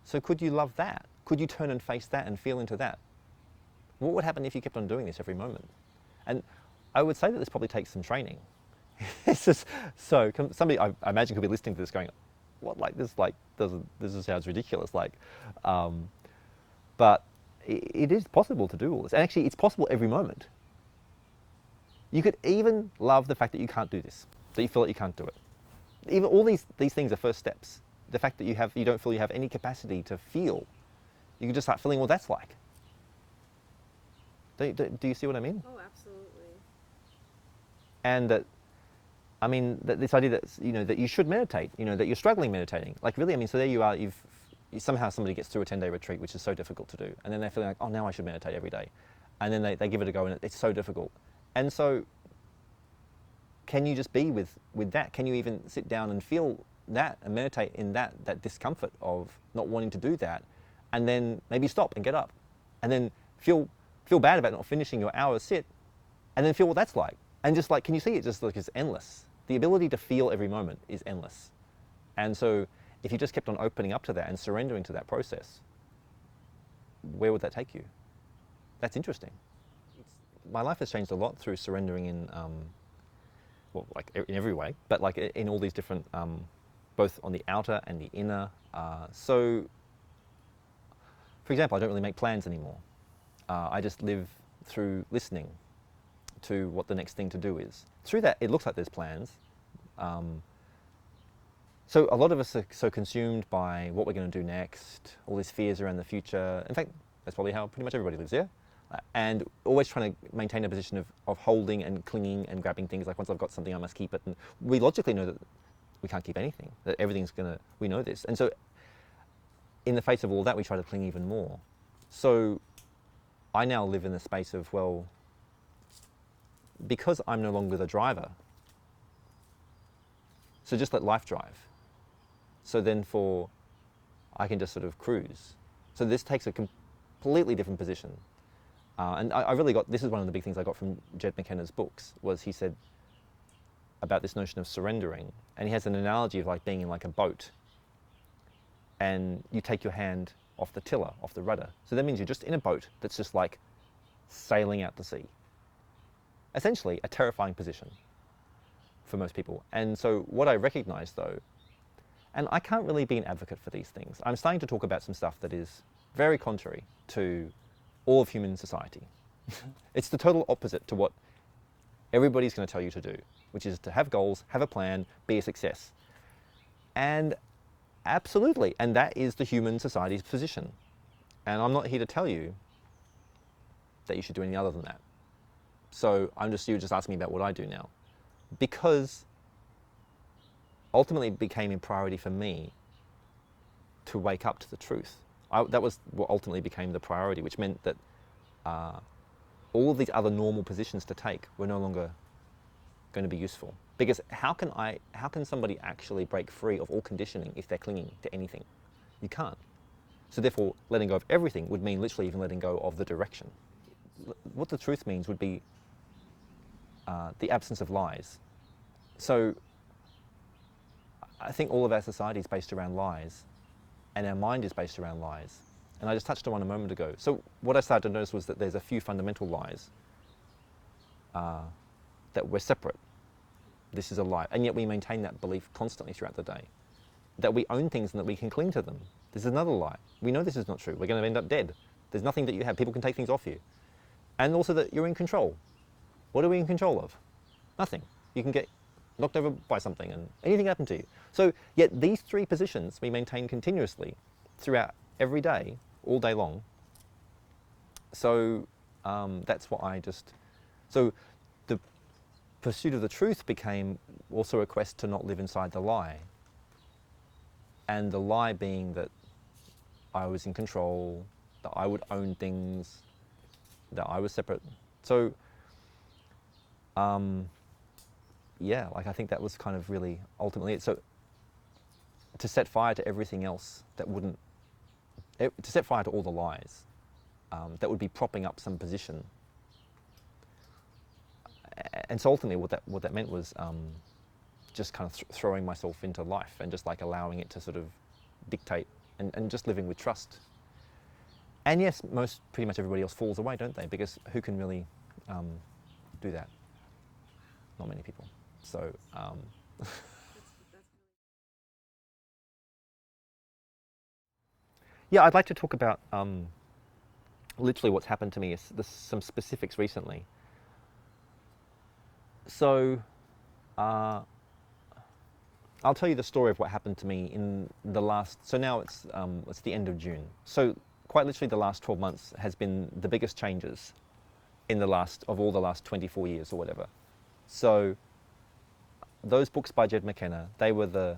So could you love that? Could you turn and face that and feel into that? What would happen if you kept on doing this every moment? And I would say that this probably takes some training. It's just, so somebody I imagine could be listening to this going, what, like this just sounds ridiculous, like, but it is possible to do all this. And actually it's possible every moment. You could even love the fact that you can't do this, that you feel that you can't do it. Even all these things are first steps. The fact that you don't feel you have any capacity to feel, you can just start feeling what that's like. Do you see what I mean? Oh, absolutely. And that, I mean, that this idea that, you know, that you should meditate, you know, that you're struggling meditating. Like really, I mean, so there you are, somehow somebody gets through a 10-day retreat, which is so difficult to do. And then they're feeling like, oh, now I should meditate every day. And then they give it a go and it's so difficult. And so can you just be with that? Can you even sit down and feel that and meditate in that discomfort of not wanting to do that, and then maybe stop and get up, and then feel bad about not finishing your hour sit, and then feel what that's like. And just like, can you see it just like it's endless? The ability to feel every moment is endless. And so if you just kept on opening up to that and surrendering to that process, where would that take you? That's interesting. My life has changed a lot through surrendering in, well, like in every way, but like in all these different, both on the outer and the inner. So, for example, I don't really make plans anymore. I just live through listening to what the next thing to do is. Through that, it looks like there's plans, So a lot of us are so consumed by what we're going to do next, all these fears around the future. In fact, that's probably how pretty much everybody lives, yeah? And always trying to maintain a position of holding and clinging and grabbing things, like once I've got something I must keep it. And we logically know that we can't keep anything, that everything's we know this. And so in the face of all that, we try to cling even more. So I now live in the space of, well, because I'm no longer the driver, so just let life drive. So then I can just sort of cruise. So this takes a completely different position. And I really this is one of the big things I got from Jed McKenna's books, was he said about this notion of surrendering. And he has an analogy of like being in like a boat, and you take your hand off the tiller, off the rudder. So that means you're just in a boat that's just like sailing out to sea. Essentially a terrifying position for most people. And so what I recognize though, and I can't really be an advocate for these things. I'm starting to talk about some stuff that is very contrary to all of human society. It's the total opposite to what everybody's going to tell you to do, which is to have goals, have a plan, be a success. And absolutely, and that is the human society's position. And I'm not here to tell you that you should do anything other than that. So you just asking me about what I do now. Because ultimately it became a priority for me to wake up to the truth. That was what ultimately became the priority, which meant that all of these other normal positions to take were no longer going to be useful. Because how can somebody actually break free of all conditioning if they're clinging to anything? You can't. So therefore, letting go of everything would mean literally even letting go of the direction. What the truth means would be the absence of lies. So I think all of our society is based around lies, and our mind is based around lies. And I just touched on one a moment ago. So what I started to notice was that there's a few fundamental lies that we're separate. This is a lie. And yet we maintain that belief constantly throughout the day. That we own things and that we can cling to them. This is another lie. We know this is not true. We're going to end up dead. There's nothing that you have. People can take things off you. And also that you're in control. What are we in control of? Nothing. You can get knocked over by something and anything can happen to you. So yet these three positions we maintain continuously throughout every day, all day long. So that's what so the pursuit of the truth became also a quest to not live inside the lie. And the lie being that I was in control, that I would own things, that I was separate. So yeah, like I think that was kind of really ultimately it. So to set fire to everything else that to set fire to all the lies that would be propping up some position. And so ultimately what that meant was just kind of throwing myself into life and just like allowing it to sort of dictate and just living with trust. And yes, pretty much everybody else falls away, don't they? Because who can really do that? Not many people. So yeah, I'd like to talk about literally what's happened to me, some specifics recently. So I'll tell you the story of what happened to me in the last, so now it's the end of June. So quite literally the last 12 months has been the biggest changes of all the last 24 years or whatever. So those books by Jed McKenna, they were the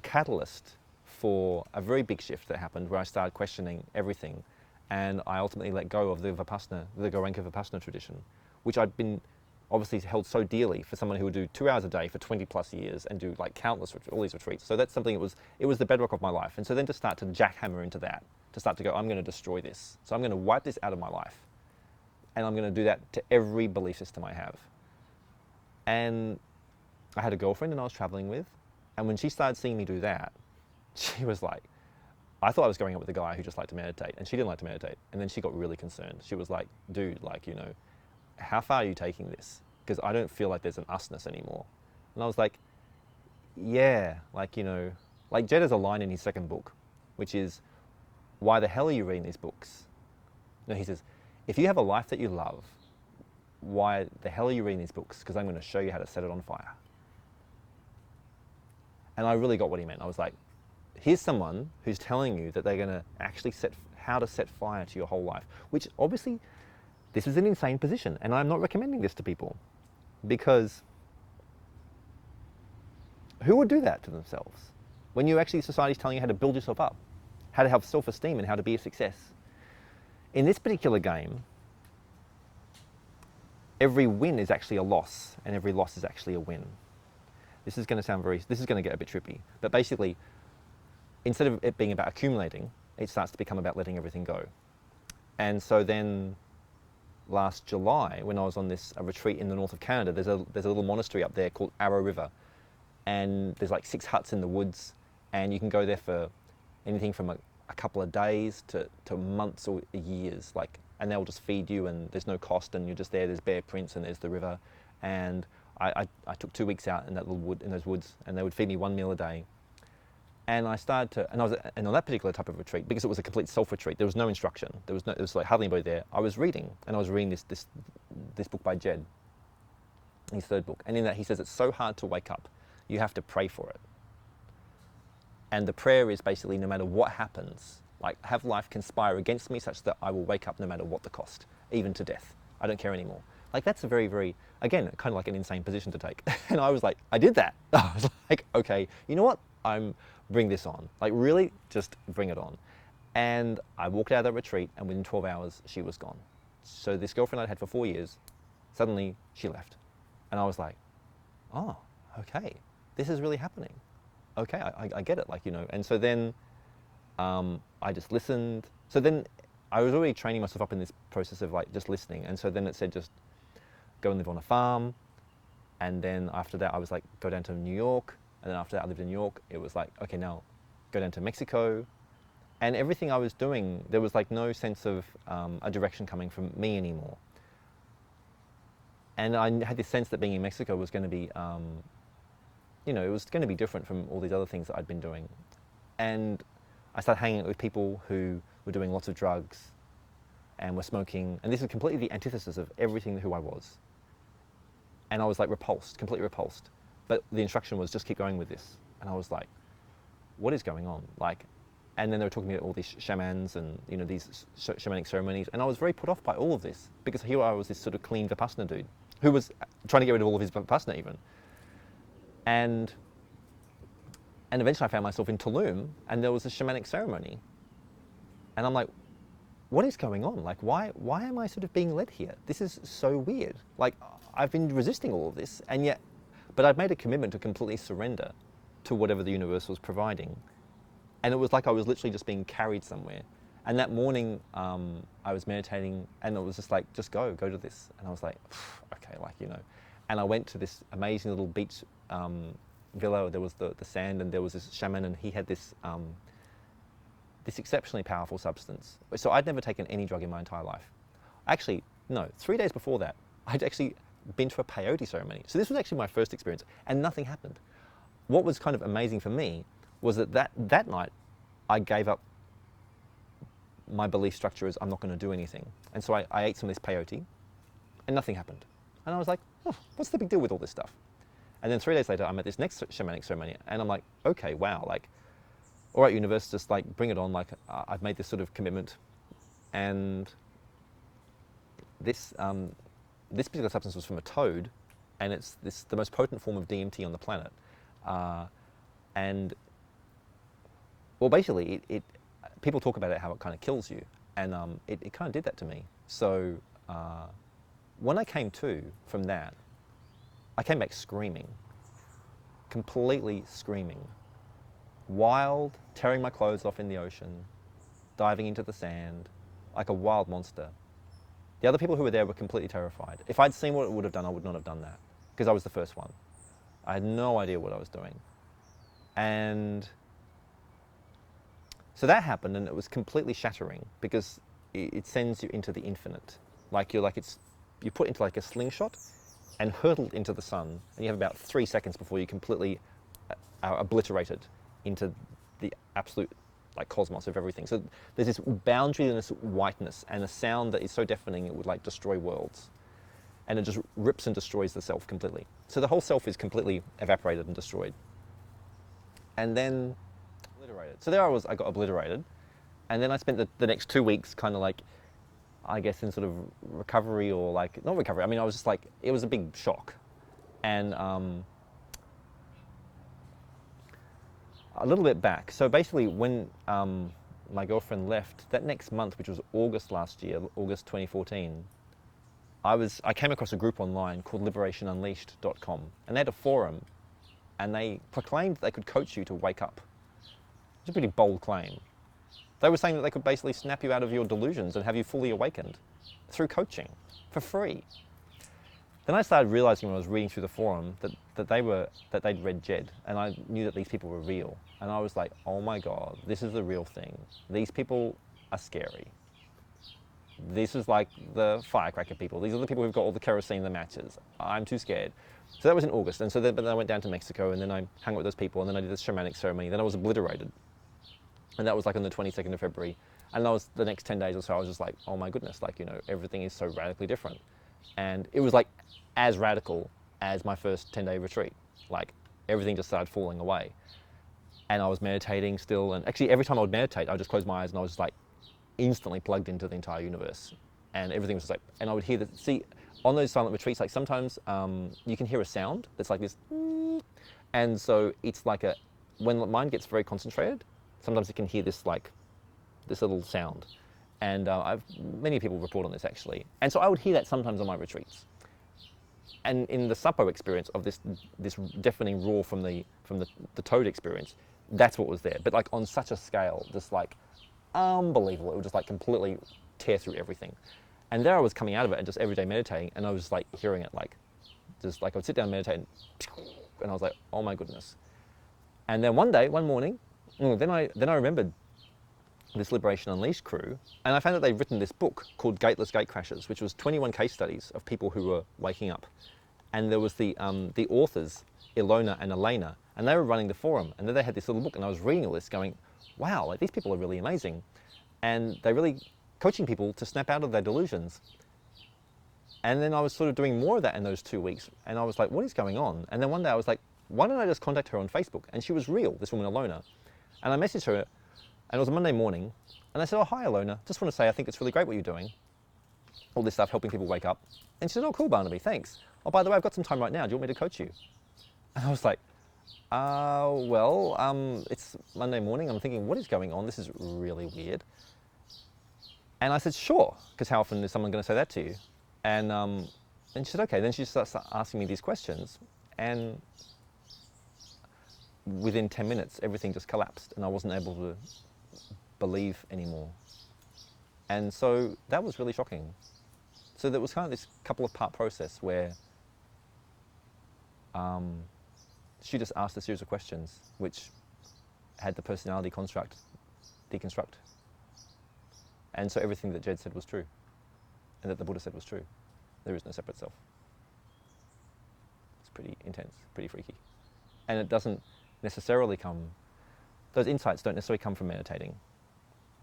catalyst for a very big shift that happened where I started questioning everything, and I ultimately let go of the Goenka Vipassana tradition, which I'd been obviously held so dearly for someone who would do 2 hours a day for 20 plus years and do like countless, all these retreats. So that's something it was the bedrock of my life. And so then to start to jackhammer into that, to start to go, I'm going to destroy this. So I'm going to wipe this out of my life. And I'm going to do that to every belief system I have. And I had a girlfriend and I was traveling with, and when she started seeing me do that, she was like, I thought I was going out with a guy who just liked to meditate, and she didn't like to meditate. And then she got really concerned. She was like, dude, like, how far are you taking this? Because I don't feel like there's an usness anymore. And I was like, yeah, like Jed has a line in his second book, which is, why the hell are you reading these books? No, he says, if you have a life that you love, why the hell are you reading these books? Because I'm going to show you how to set it on fire. And I really got what he meant. I was like, here's someone who's telling you that they're going to actually how to set fire to your whole life, which obviously this is an insane position, and I'm not recommending this to people, because who would do that to themselves when society's telling you how to build yourself up, how to have self-esteem, and how to be a success? In this particular game, every win is actually a loss, and every loss is actually a win. This is going to get a bit trippy, but basically, instead of it being about accumulating, it starts to become about letting everything go. And so then last July, when I was on a retreat in the north of Canada, there's a little monastery up there called Arrow River, and there's like 6 huts in the woods, and you can go there for anything from a couple of days to months or years, and they'll just feed you, and there's no cost, and you're just there. There's bear prints, and there's the river, and I took 2 weeks out in those woods, and they would feed me 1 meal a day. And I started to, and on that particular type of retreat, because it was a complete self-retreat, there was no instruction, there was like hardly anybody there. I was reading this book by Jed, his 3rd book, and in that he says it's so hard to wake up, you have to pray for it. And the prayer is basically, no matter what happens, like, have life conspire against me such that I will wake up no matter what the cost, even to death. I don't care anymore. Like, that's a very, very, again, kind of like an insane position to take. And I was like, I did that. I was like, okay, you know what? Bring this on. Like, really, just bring it on. And I walked out of that retreat, and within 12 hours, she was gone. So this girlfriend I'd had for 4 years, suddenly she left. And I was like, oh, okay, this is really happening. Okay, I get it, And so then I just listened. So then I was already training myself up in this process of just listening. And so then it said, just go and live on a farm. And then after that, I was like, go down to New York. And then after that, I lived in New York. It was like, okay, now go down to Mexico. And everything I was doing, there was no sense of a direction coming from me anymore. And I had this sense that being in Mexico was going to be, it was going to be different from all these other things that I'd been doing. And I started hanging out with people who were doing lots of drugs and were smoking. And this is completely the antithesis of everything who I was. And I was completely repulsed. But the instruction was, just keep going with this. And I was like, what is going on? And then they were talking about all these shamans and, these shamanic ceremonies. And I was very put off by all of this, because here I was, this sort of clean Vipassana dude who was trying to get rid of all of his Vipassana even. And eventually I found myself in Tulum, and there was a shamanic ceremony. And I'm like, what is going on? Why am I sort of being led here? This is so weird. I've been resisting all of this, but I'd made a commitment to completely surrender to whatever the universe was providing. And it was like I was literally just being carried somewhere. And that morning, I was meditating, and it was just like, just go to this. And I was like, okay, And I went to this amazing little beach villa. There was the sand, and there was this shaman, and he had this exceptionally powerful substance. So I'd never taken any drug in my entire life. Actually, no, 3 days before that, I'd actually been to a peyote ceremony. So this was actually my first experience, and nothing happened. What was kind of amazing for me was that night, I gave up my belief structure as I'm not going to do anything. And so I ate some of this peyote, and nothing happened. And I was like, oh, what's the big deal with all this stuff? And then 3 days later, I'm at this next shamanic ceremony, and I'm like, okay, wow, all right, universe, just bring it on. I've made this sort of commitment, and this particular substance was from a toad, and it's the most potent form of DMT on the planet. And well, basically, people talk about it, how it kind of kills you, and it kind of did that to me. So when I came to from that, I came back screaming, completely screaming, wild, tearing my clothes off in the ocean, diving into the sand, like a wild monster. The other people who were there were completely terrified. If I'd seen what it would have done, I would not have done that, because I was the first one. I had no idea what I was doing. And so that happened, and it was completely shattering, because it sends you into the infinite. You're put into a slingshot and hurtled into the sun, and you have about 3 seconds before you completely are obliterated into the absolute cosmos of everything. So there's this boundaryless whiteness and a sound that is so deafening it would destroy worlds. And it just rips and destroys the self completely. So the whole self is completely evaporated and destroyed. and then obliterated. So there I got obliterated. And then I spent the next 2 weeks kind of like, I guess in sort of recovery or like, not recovery, I mean, I was just like, it was a big shock. And a little bit back. So basically when my girlfriend left, that next month, which was August last year, August 2014, I came across a group online called liberationunleashed.com, and they had a forum, and they proclaimed they could coach you to wake up. It's a pretty bold claim. They were saying that they could basically snap you out of your delusions and have you fully awakened through coaching for free. Then I started realizing when I was reading through the forum that they'd read Jed, and I knew that these people were real. And I was like, oh my God, this is the real thing. These people are scary. This is like the firecracker people. These are the people who've got all the kerosene in the matches. I'm too scared. So that was in August. And so then I went down to Mexico, and then I hung out with those people, and then I did this shamanic ceremony. Then I was obliterated. And that was like on the 22nd of February. And that was the next 10 days or so, I was just like, oh my goodness, like, you know, everything is so radically different. And it was like as radical as my first 10-day retreat. Like everything just started falling away. And I was meditating still. And actually every time I would meditate, I would just close my eyes and I was just like instantly plugged into the entire universe. And everything was just like, and I would hear that, see, on those silent retreats, like sometimes you can hear a sound that's like this. And so it's like when the mind gets very concentrated, sometimes you can hear this like, this little sound. And many people report on this actually. And so I would hear that sometimes on my retreats. And in the Suppo experience of this deafening roar from the toad experience, that's what was there. But like on such a scale, just like unbelievable. It would just like completely tear through everything. And there I was coming out of it and just every day meditating, and I was just like hearing it like, just like I would sit down and meditate and I was like, oh my goodness. And then one morning, then I remembered this Liberation Unleashed crew, and I found that they'd written this book called Gateless Gatecrashers, which was 21 case studies of people who were waking up. And there was the authors, Ilona and Elena, and they were running the forum, and then they had this little book, and I was reading all this going, wow, like these people are really amazing. And they're really coaching people to snap out of their delusions. And then I was sort of doing more of that in those 2 weeks, and I was like, what is going on? And then one day I was like, why don't I just contact her on Facebook? And she was real, this woman Ilona. And I messaged her, and it was a Monday morning, and I said, oh, hi, Ilona. Just want to say I think it's really great what you're doing. All this stuff, helping people wake up. And she said, oh, cool, Barnaby, thanks. Oh, by the way, I've got some time right now. Do you want me to coach you? And I was like, it's Monday morning. I'm thinking, what is going on? This is really weird. And I said, sure, because how often is someone going to say that to you? And she said, okay. Then she starts asking me these questions. And within 10 minutes, everything just collapsed, and I wasn't able to believe anymore. And so that was really shocking. So there was kind of this couple of part process where she just asked a series of questions which had the personality construct deconstruct. And so everything that Jed said was true, and that the Buddha said was true. There is no separate self. It's pretty intense, pretty freaky. And it doesn't necessarily those insights don't necessarily come from meditating.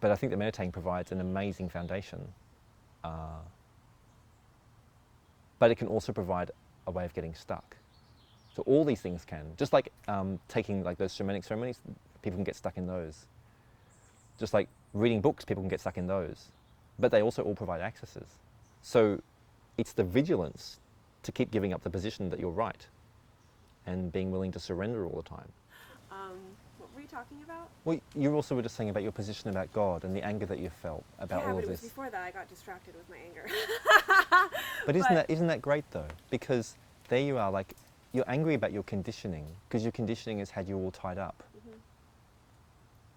But I think that meditating provides an amazing foundation. But it can also provide a way of getting stuck. So all these things can, just like taking like those shamanic ceremonies, people can get stuck in those. Just like reading books, people can get stuck in those. But they also all provide accesses. So it's the vigilance to keep giving up the position that you're right and being willing to surrender all the time. What were you talking about? Well, you also were just saying about your position about God and the anger that you felt about all of this. Yeah, but it was before that I got distracted with my anger. But isn't that great though? Because there you are, like, you're angry about your conditioning, because your conditioning has had you all tied up. Mm-hmm.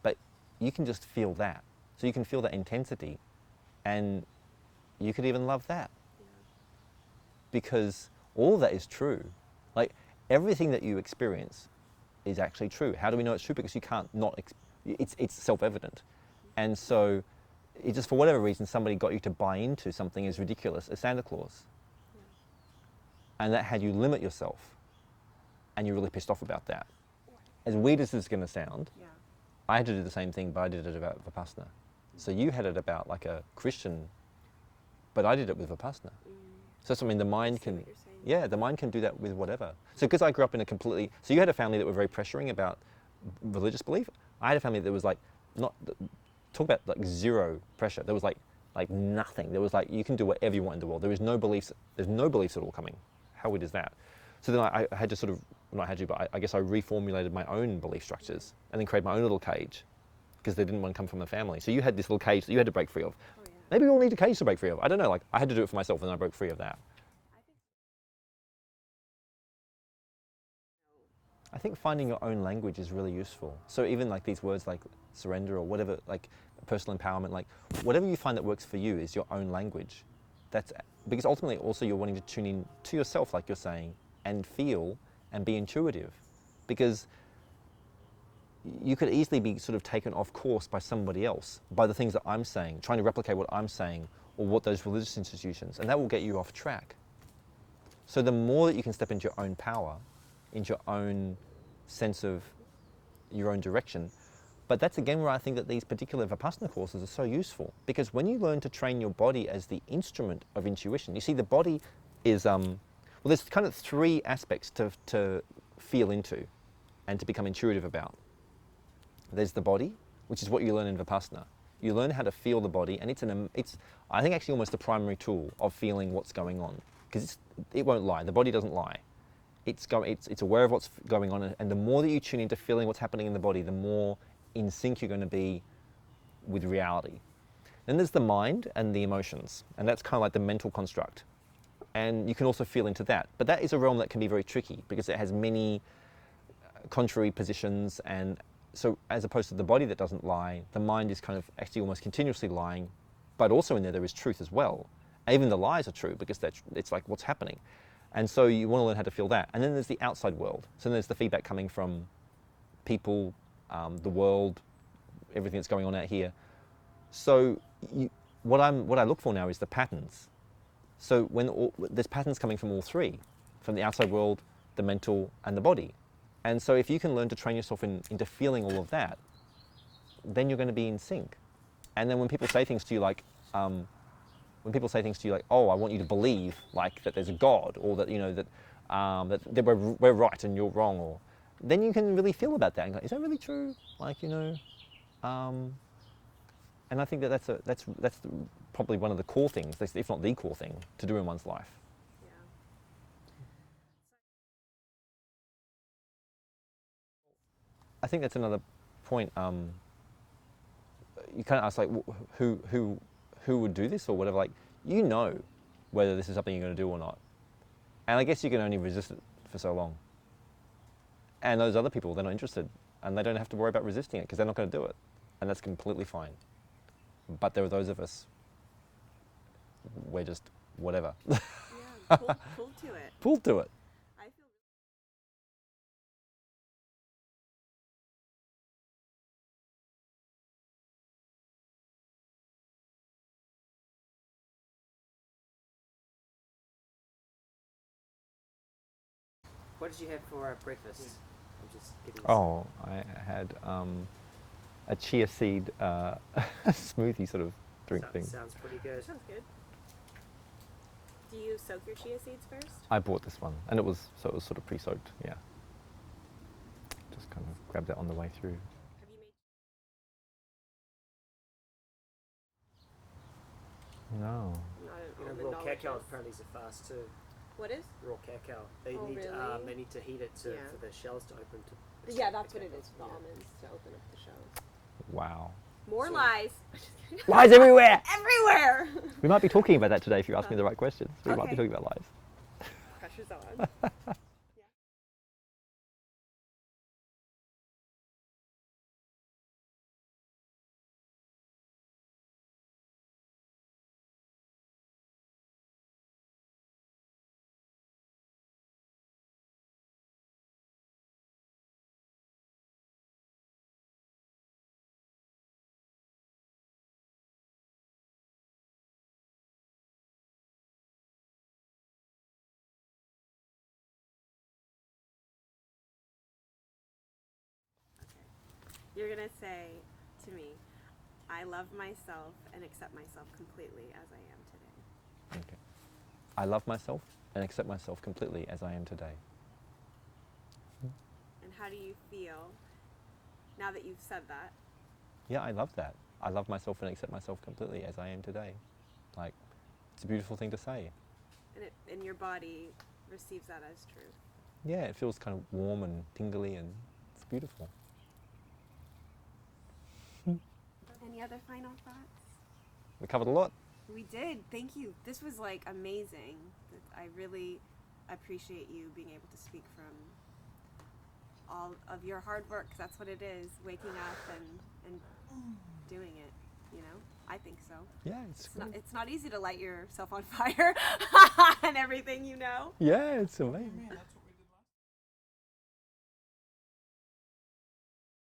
But you can just feel that. So you can feel that intensity, and you could even love that. Yeah. Because all of that is true. Like, everything that you experience is actually true. How do we know it's true? Because you can't not, it's self-evident. And so, it just for whatever reason, somebody got you to buy into something as ridiculous as Santa Claus. Yeah. And that had you limit yourself. And you're really pissed off about that. As weird as this is going to sound, yeah. I had to do the same thing, but I did it about Vipassana. So you had it about like a Christian, but I did it with Vipassana. So that's, I mean, the mind can, the mind can do that with whatever. So because I grew up in so you had a family that were very pressuring about religious belief. I had a family that was like, not, talk about like zero pressure. There was like nothing. There was like, you can do whatever you want in the world. There's no beliefs at all coming. How weird is that? So then I had to sort of, not had to, but I guess I reformulated my own belief structures and then created my own little cage because they didn't want to come from the family. So you had this little cage that you had to break free of. Oh, yeah. Maybe we all need a cage to break free of. I don't know, like I had to do it for myself and then I broke free of that. I think finding your own language is really useful. So even like these words like surrender or whatever, like personal empowerment, like whatever you find that works for you is your own language. That's because ultimately also you're wanting to tune in to yourself, like you're saying, and feel and be intuitive. Because you could easily be sort of taken off course by somebody else, by the things that I'm saying, trying to replicate what I'm saying or what those religious institutions, and that will get you off track. So the more that you can step into your own power, into your own sense of your own direction. But that's again where I think that these particular Vipassana courses are so useful, because when you learn to train your body as the instrument of intuition, you see the body is, well, there's kind of three aspects to feel into and to become intuitive about. There's the body, which is what you learn in Vipassana. You learn how to feel the body, and it's I think actually almost the primary tool of feeling what's going on, because it won't lie. The body doesn't lie. It's aware of what's going on, and the more that you tune into feeling what's happening in the body, the more in sync you're going to be with reality. Then there's the mind and the emotions, and that's kind of like the mental construct. And you can also feel into that. But that is a realm that can be very tricky because it has many contrary positions, and so as opposed to the body that doesn't lie, the mind is kind of actually almost continuously lying, but also in there is truth as well. Even the lies are true because it's like what's happening. And so you want to learn how to feel that. And then there's the outside world. So then there's the feedback coming from people, the world, everything that's going on out here. So what I look for now is the patterns. So there's patterns coming from all three, from the outside world, the mental, and the body. And so if you can learn to train yourself into feeling all of that, then you're going to be in sync. And then when people say things to you like, oh, I want you to believe like that there's a God, or that that we're right and you're wrong, or then you can really feel about that and go, is that really true? Like and I think that's probably one of the core things, if not the core thing, to do in one's life. Yeah. I think that's another point. You kind of ask like, who would do this or whatever. Like, whether this is something you're going to do or not. And I guess you can only resist it for so long. And those other people, they're not interested, and they don't have to worry about resisting it because they're not going to do it, and that's completely fine. But there are those of us, we're just whatever. Yeah, pulled to it. Pulled to it. I feel What did you have for breakfast? I'm just getting. Oh, I had a chia seed smoothie sort of drink thing. Sounds pretty good. sounds good. Do you soak your chia seeds first? I bought this one, and it was sort of pre-soaked. Yeah. Just kind of grabbed that on the way through. Have you made No. Raw cacao apparently is a fast too. What is? Raw cacao. They Oh, need really? they need to heat it Yeah. for the shells to open. Yeah, that's what it is for the Yeah. almonds, to open up the shells. Wow. More So- lies. Lies everywhere! Everywhere! We might be talking about that today if you ask me the right questions. We might be Okay. talking about lies. Pressure's on. You're gonna say to me, I love myself and accept myself completely as I am today. Okay. I love myself and accept myself completely as I am today. And how do you feel now that you've said that? Yeah, I love that. I love myself and accept myself completely as I am today. Like, it's a beautiful thing to say. And your body receives that as truth. Yeah, it feels kind of warm and tingly, and it's beautiful. Any other final thoughts? We covered a lot. We did. Thank you. This was like amazing. I really appreciate you being able to speak from all of your hard work, 'cause that's what it is, waking up and doing it, you know? I think so. Yeah, It's not easy to light yourself on fire and everything, you know? Yeah, it's amazing. Man, that's